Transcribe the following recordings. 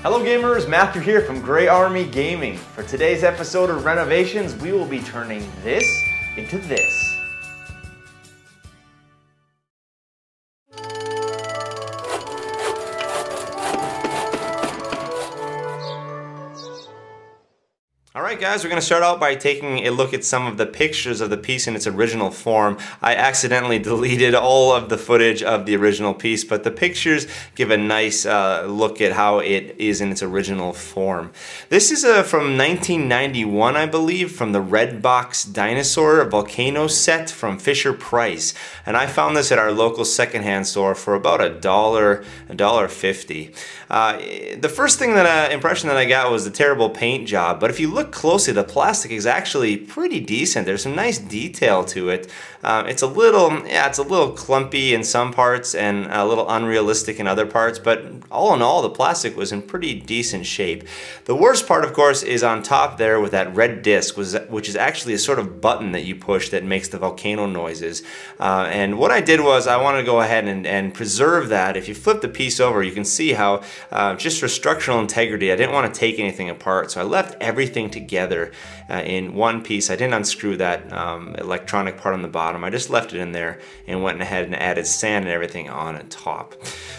Hello gamers, Matthew here from Grey Army Gaming. For today's episode of Renovations, we will be turning this into this. Alright guys, we're going to start out by taking a look at some of the pictures of the piece in its original form. I accidentally deleted all of the footage of the original piece, but the pictures give a nice look at how it is in its original form. This is from 1991, I believe, from the Red Box Dinosaur Volcano set from Fisher Price. And I found this at our local secondhand store for about $1.50. The first impression that I got was the terrible paint job, but if you look closely, the plastic is actually pretty decent. There's some nice detail to it. It's a little clumpy in some parts and a little unrealistic in other parts, but all in all, the plastic was in pretty decent shape. The worst part, of course, is on top there with that red disc, which is actually a sort of button that you push that makes the volcano noises. And what I did was I wanted to go ahead and preserve that. If you flip the piece over, you can see how, just for structural integrity, I didn't want to take anything apart, so I left everything together in one piece. I didn't unscrew that electronic part on the bottom. I just left it in there and went ahead and added sand and everything on top.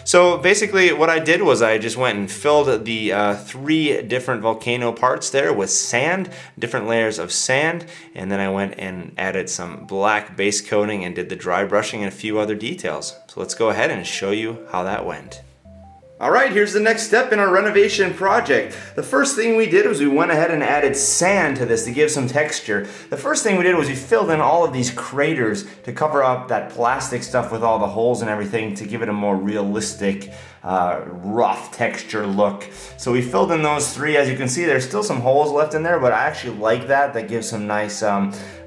So basically what I did was I just went and filled the 3 different volcano parts there with sand, different layers of sand, and then I went and added some black base coating and did the dry brushing and a few other details. So let's go ahead and show you how that went. Alright, here's the next step in our renovation project. The first thing we did was we went ahead and added sand to this to give some texture. The first thing we did was we filled in all of these craters to cover up that plastic stuff with all the holes and everything to give it a more realistic, rough texture look. So we filled in those 3. As you can see, there's still some holes left in there, but I actually like that. That gives some nice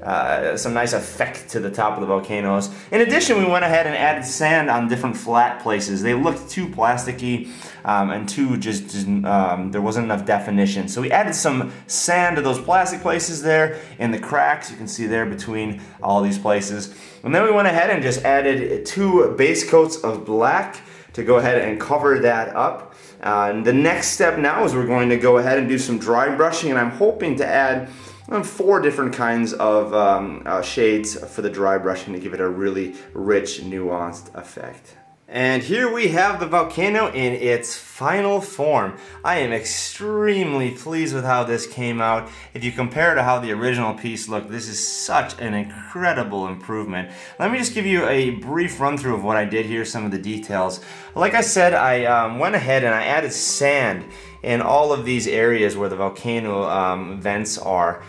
effect to the top of the volcanoes. In addition, we went ahead and added sand on different flat places. They looked too plasticky and too there wasn't enough definition. So we added some sand to those plastic places there in the cracks. You can see there between all these places. And then we went ahead and just added 2 base coats of black to go ahead and cover that up. And the next step now is we're going to go ahead and do some dry brushing, and I'm hoping to add 4 different kinds of shades for the dry brushing to give it a really rich, nuanced effect. And here we have the volcano in its final form. I am extremely pleased with how this came out. If you compare to how the original piece looked, this is such an incredible improvement. Let me just give you a brief run through of what I did here, some of the details. Like I said, I went ahead and I added sand in all of these areas where the volcano vents are.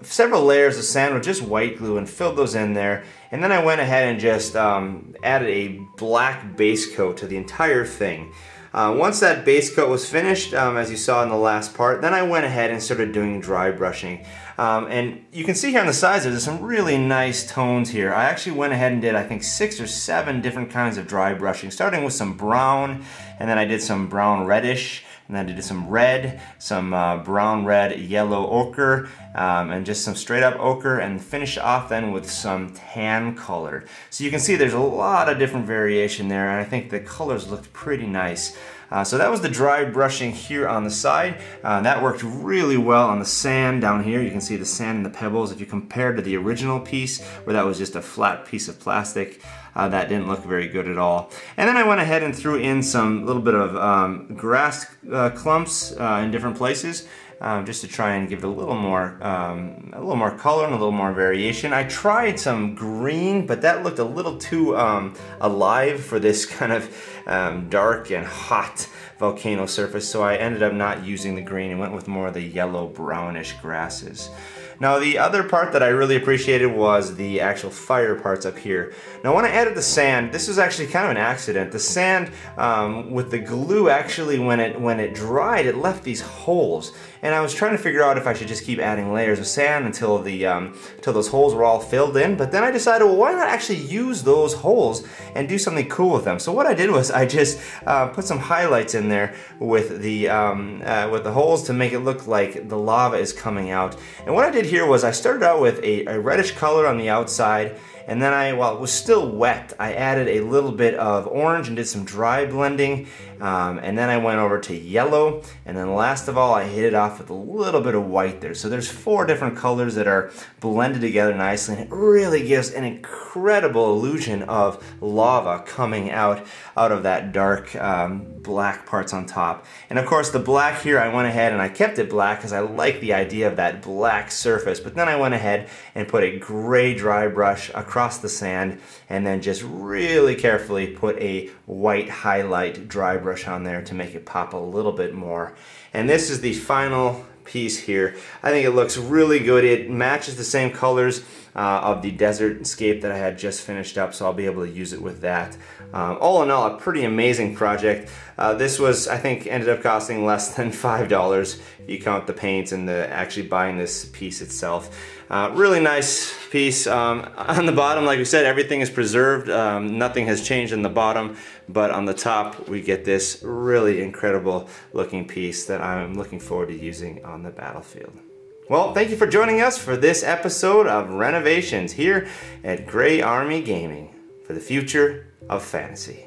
Several layers of sand with just white glue and filled those in there. And then I went ahead and just added a black base coat to the entire thing. Once that base coat was finished, as you saw in the last part, then I went ahead and started doing dry brushing. And you can see here on the sides there's some really nice tones here. I actually went ahead and did, I think, 6 or 7 different kinds of dry brushing, starting with some brown, and then I did some brown reddish, and then I did some red, some brown, red, yellow ochre, and just some straight up ochre, and finish off then with some tan colored. So you can see there's a lot of different variation there, and I think the colors looked pretty nice. So that was the dry brushing here on the side. That worked really well on the sand down here. You can see the sand and the pebbles. If you compare to the original piece, where that was just a flat piece of plastic, that didn't look very good at all. And then I went ahead and threw in some little bit of grass clumps in different places. Just to try and give it a little more color and a little more variation. I tried some green, but that looked a little too alive for this kind of dark and hot volcano surface, so I ended up not using the green and went with more of the yellow brownish grasses. Now the other part that I really appreciated was the actual fire parts up here. Now when I added the sand, this was actually kind of an accident. The sand with the glue, actually when it dried, it left these holes. And I was trying to figure out if I should just keep adding layers of sand until those holes were all filled in. But then I decided, well, why not actually use those holes and do something cool with them? So what I did was I just put some highlights in there with the holes to make it look like the lava is coming out. And what I did here was I started out with a reddish color on the outside, And then while it was still wet, I added a little bit of orange and did some dry blending. And then I went over to yellow. And then last of all, I hit it off with a little bit of white there. So there's 4 different colors that are blended together nicely. And it really gives an incredible illusion of lava coming out of that dark black parts on top. And of course the black here, I went ahead and I kept it black because I like the idea of that black surface. But then I went ahead and put a gray dry brush across the sand and then just really carefully put a white highlight dry brush on there to make it pop a little bit more. And this is the final piece here. I think it looks really good. It matches the same colors of the desert scape that I had just finished up, so I'll be able to use it with that. All in all, a pretty amazing project. This was, I think, ended up costing less than $5 if you count the paints and actually buying this piece itself. Really nice piece. On the bottom, like we said, everything is preserved. Nothing has changed in the bottom, but on the top we get this really incredible looking piece that I'm looking forward to using on the battlefield. Well, thank you for joining us for this episode of Renovations here at Gray Army Gaming for the future of fantasy.